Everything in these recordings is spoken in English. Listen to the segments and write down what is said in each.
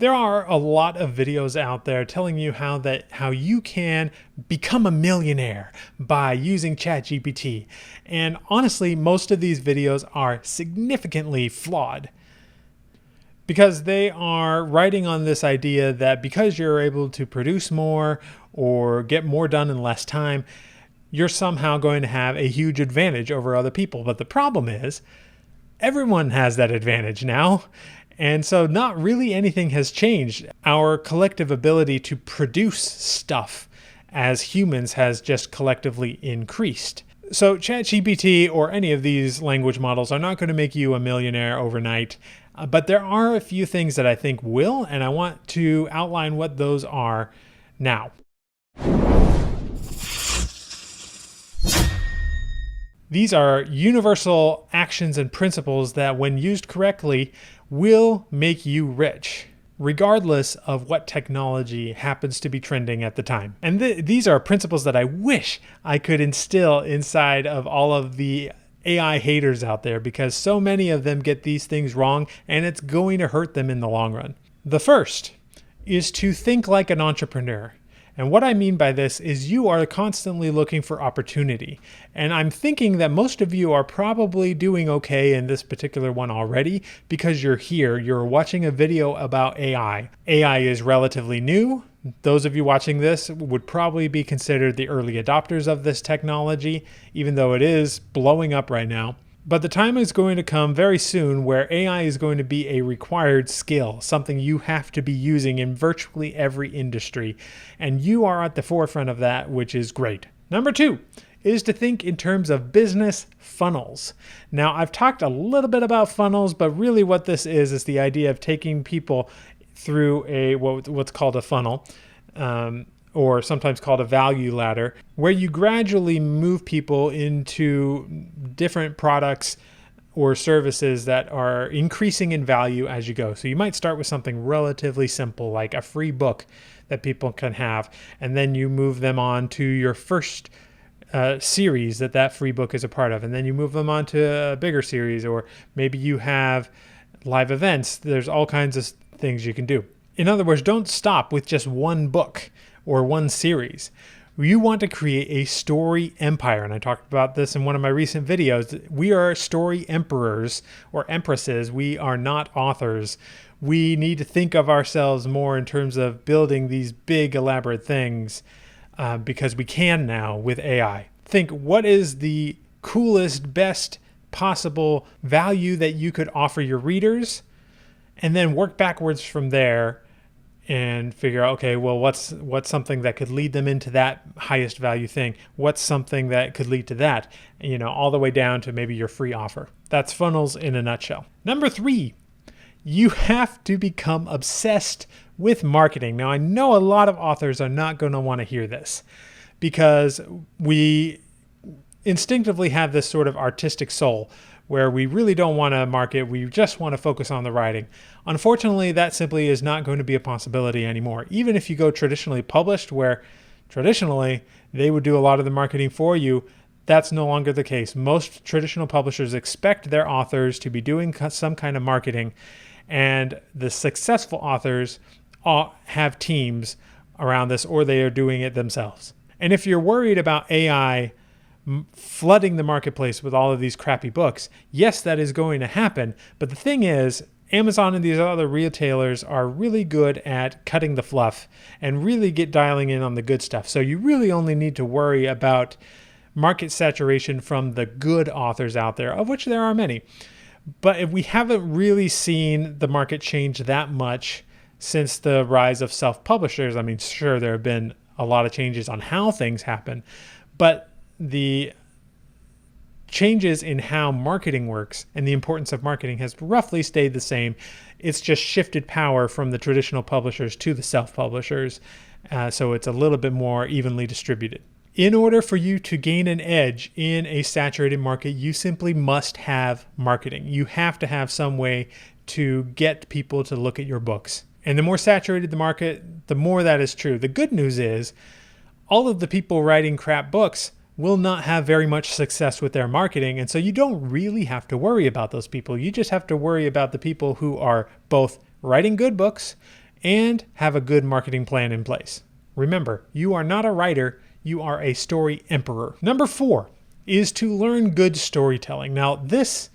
There are a lot of videos out there telling you how you can become a millionaire by using ChatGPT. And honestly, most of these videos are significantly flawed because they are writing on this idea that because you're able to produce more or get more done in less time, you're somehow going to have a huge advantage over other people. But the problem is, everyone has that advantage now. And so not really anything has changed. Our collective ability to produce stuff as humans has just collectively increased. So ChatGPT or any of these language models are not going to make you a millionaire overnight. But there are a few things that I think will, and I want to outline what those are now. These are universal actions and principles that, when used correctly, will make you rich, regardless of what technology happens to be trending at the time. And these are principles that I wish I could instill inside of all of the AI haters out there, because so many of them get these things wrong, and it's going to hurt them in the long run. The first is to think like an entrepreneur. And what I mean by this is you are constantly looking for opportunity. And I'm thinking that most of you are probably doing okay in this particular one already because you're here, you're watching a video about AI. AI is relatively new. Those of you watching this would probably be considered the early adopters of this technology, even though it is blowing up right now. But the time is going to come very soon where AI is going to be a required skill, something you have to be using in virtually every industry. And you are at the forefront of that, which is great. Number two is to think in terms of business funnels. Now, I've talked a little bit about funnels, but really what this is the idea of taking people through what's called a funnel. Or sometimes called a value ladder, where you gradually move people into different products or services that are increasing in value as you go. So you might start with something relatively simple, like a free book that people can have, and then you move them on to your first series that free book is a part of, and then you move them on to a bigger series, or maybe you have live events. There's all kinds of things you can do. In other words, don't stop with just one book or one series. You want to create a story empire. And I talked about this in one of my recent videos. We are story emperors or empresses. We are not authors. We need to think of ourselves more in terms of building these big, elaborate things because we can now with AI. Think, what is the coolest, best possible value that you could offer your readers? And then work backwards from there and figure out, okay, well, what's something that could lead them into that highest value thing? What's something that could lead to that? All the way down to maybe your free offer. That's funnels in a nutshell. Number three, you have to become obsessed with marketing. Now, I know a lot of authors are not going to want to hear this because we instinctively have this sort of artistic soul where we really don't want to market, we just want to focus on the writing. Unfortunately, that simply is not going to be a possibility anymore. Even if you go traditionally published, where traditionally they would do a lot of the marketing for you, that's no longer the case. Most traditional publishers expect their authors to be doing some kind of marketing, and the successful authors have teams around this, or they are doing it themselves. And if you're worried about AI flooding the marketplace with all of these crappy books, yes, that is going to happen. But the thing is, Amazon and these other retailers are really good at cutting the fluff and really dialing in on the good stuff. So you really only need to worry about market saturation from the good authors out there, of which there are many. But if we haven't really seen the market change that much since the rise of self-publishers, I mean, sure, there have been a lot of changes on how things happen, but the changes in how marketing works and the importance of marketing has roughly stayed the same. It's just shifted power from the traditional publishers to the self-publishers, so it's a little bit more evenly distributed. In order for you to gain an edge in a saturated market, you simply must have marketing. You have to have some way to get people to look at your books. And the more saturated the market, the more that is true. The good news is all of the people writing crap books will not have very much success with their marketing. And so you don't really have to worry about those people. You just have to worry about the people who are both writing good books and have a good marketing plan in place. Remember, you are not a writer, you are a story emperor. Number 4 is to learn good storytelling. Now, this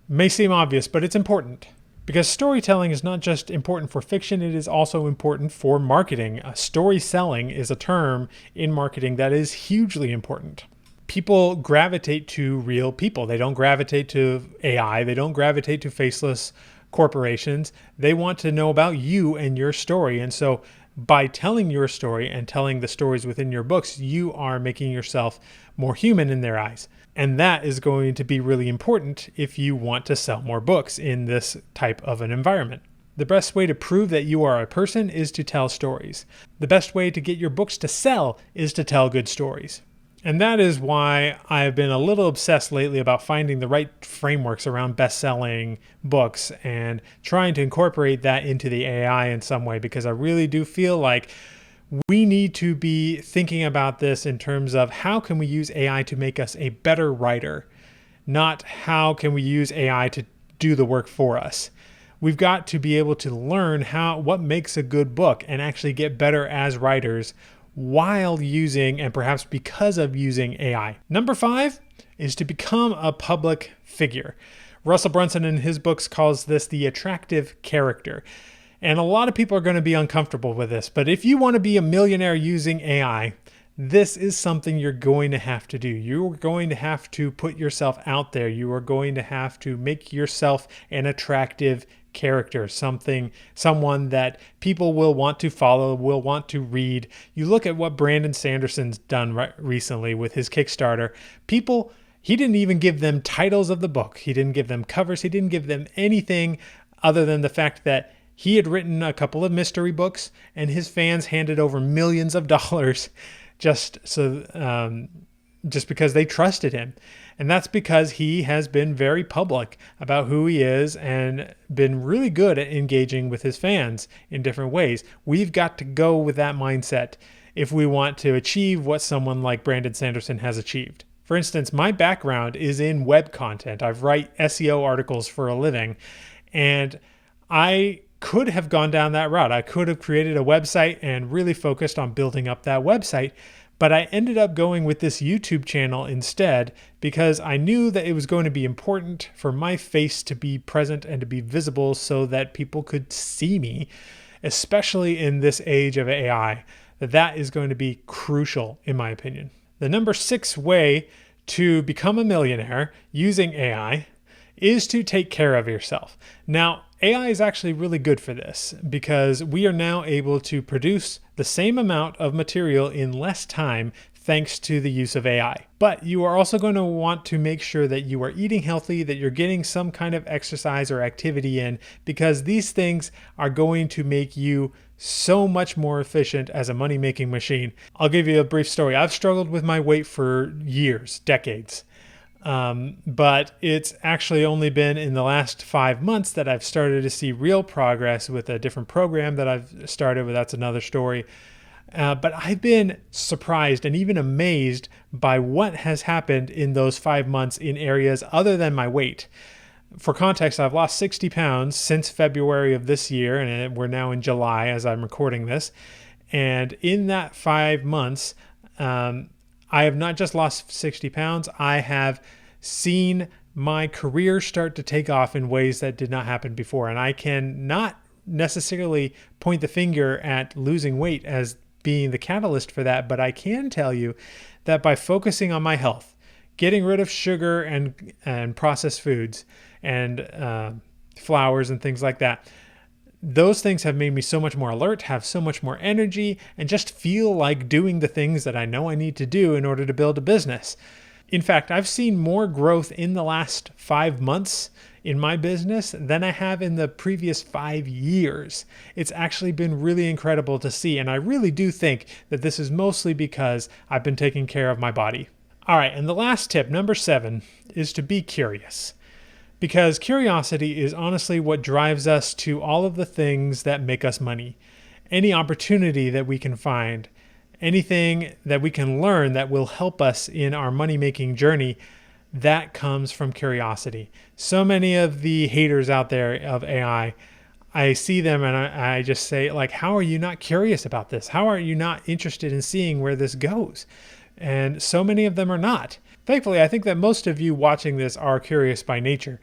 may seem obvious, but it's important because storytelling is not just important for fiction, it is also important for marketing. Story selling is a term in marketing that is hugely important. People gravitate to real people. They don't gravitate to AI. They don't gravitate to faceless corporations. They want to know about you and your story. And so by telling your story and telling the stories within your books, you are making yourself more human in their eyes. And that is going to be really important if you want to sell more books in this type of an environment. The best way to prove that you are a person is to tell stories. The best way to get your books to sell is to tell good stories. And that is why I've been a little obsessed lately about finding the right frameworks around best-selling books and trying to incorporate that into the AI in some way, because I really do feel like we need to be thinking about this in terms of how can we use AI to make us a better writer, not how can we use AI to do the work for us. We've got to be able to learn what makes a good book and actually get better as writers while using and perhaps because of using AI. Number 5 is to become a public figure. Russell Brunson in his books calls this the attractive character. And a lot of people are going to be uncomfortable with this, but if you want to be a millionaire using AI, this is something you're going to have to do. You're going to have to put yourself out there. You are going to have to make yourself an attractive character, someone that people will want to follow, will want to read. You look at what Brandon Sanderson's done recently with his Kickstarter. He didn't even give them titles of the book. He didn't give them covers. He didn't give them anything other than the fact that he had written a couple of mystery books and his fans handed over millions of dollars just because they trusted him. And that's because he has been very public about who he is and been really good at engaging with his fans in different ways. We've got to go with that mindset if we want to achieve what someone like Brandon Sanderson has achieved. For instance, my background is in web content. I write SEO articles for a living, and I could have gone down that route. I could have created a website and really focused on building up that website. But I ended up going with this YouTube channel instead because I knew that it was going to be important for my face to be present and to be visible so that people could see me, especially in this age of AI. That is going to be crucial, in my opinion. The number 6 way to become a millionaire using AI is to take care of yourself. Now, AI is actually really good for this because we are now able to produce the same amount of material in less time thanks to the use of AI. But you are also going to want to make sure that you are eating healthy, that you're getting some kind of exercise or activity in, because these things are going to make you so much more efficient as a money-making machine. I'll give you a brief story. I've struggled with my weight for years, decades. But it's actually only been in the last 5 months that I've started to see real progress with a different program that I've started with. That's another story. But I've been surprised and even amazed by what has happened in those 5 months in areas other than my weight. For context, I've lost 60 pounds since February of this year, and we're now in July as I'm recording this. And in that 5 months, I have not just lost 60 pounds, I have seen my career start to take off in ways that did not happen before. And I can not necessarily point the finger at losing weight as being the catalyst for that, but I can tell you that by focusing on my health, getting rid of sugar and processed foods and flours and things like that, those things have made me so much more alert, have so much more energy, and just feel like doing the things that I know I need to do in order to build a business. In fact, I've seen more growth in the last 5 months in my business than I have in the previous 5 years. It's actually been really incredible to see, and I really do think that this is mostly because I've been taking care of my body. All right, and the last tip, number 7, is to be curious. Because curiosity is honestly what drives us to all of the things that make us money. Any opportunity that we can find, anything that we can learn that will help us in our money-making journey, that comes from curiosity. So many of the haters out there of AI, I see them and I just say, like, how are you not curious about this? How are you not interested in seeing where this goes? And so many of them are not. Thankfully, I think that most of you watching this are curious by nature.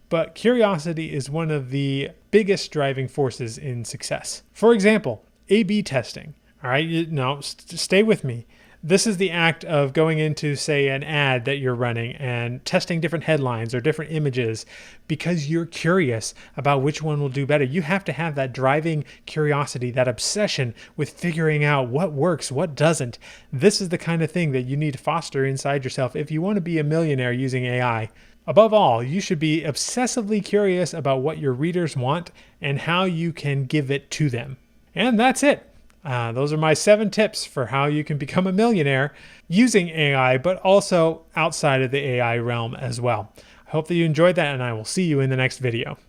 But curiosity is one of the biggest driving forces in success. For example, A/B testing. All right, now stay with me. This is the act of going into, say, an ad that you're running and testing different headlines or different images because you're curious about which one will do better. You have to have that driving curiosity, that obsession with figuring out what works, what doesn't. This is the kind of thing that you need to foster inside yourself if you want to be a millionaire using AI. Above all, you should be obsessively curious about what your readers want and how you can give it to them. And that's it. Those are my 7 tips for how you can become a millionaire using AI, but also outside of the AI realm as well. I hope that you enjoyed that, and I will see you in the next video.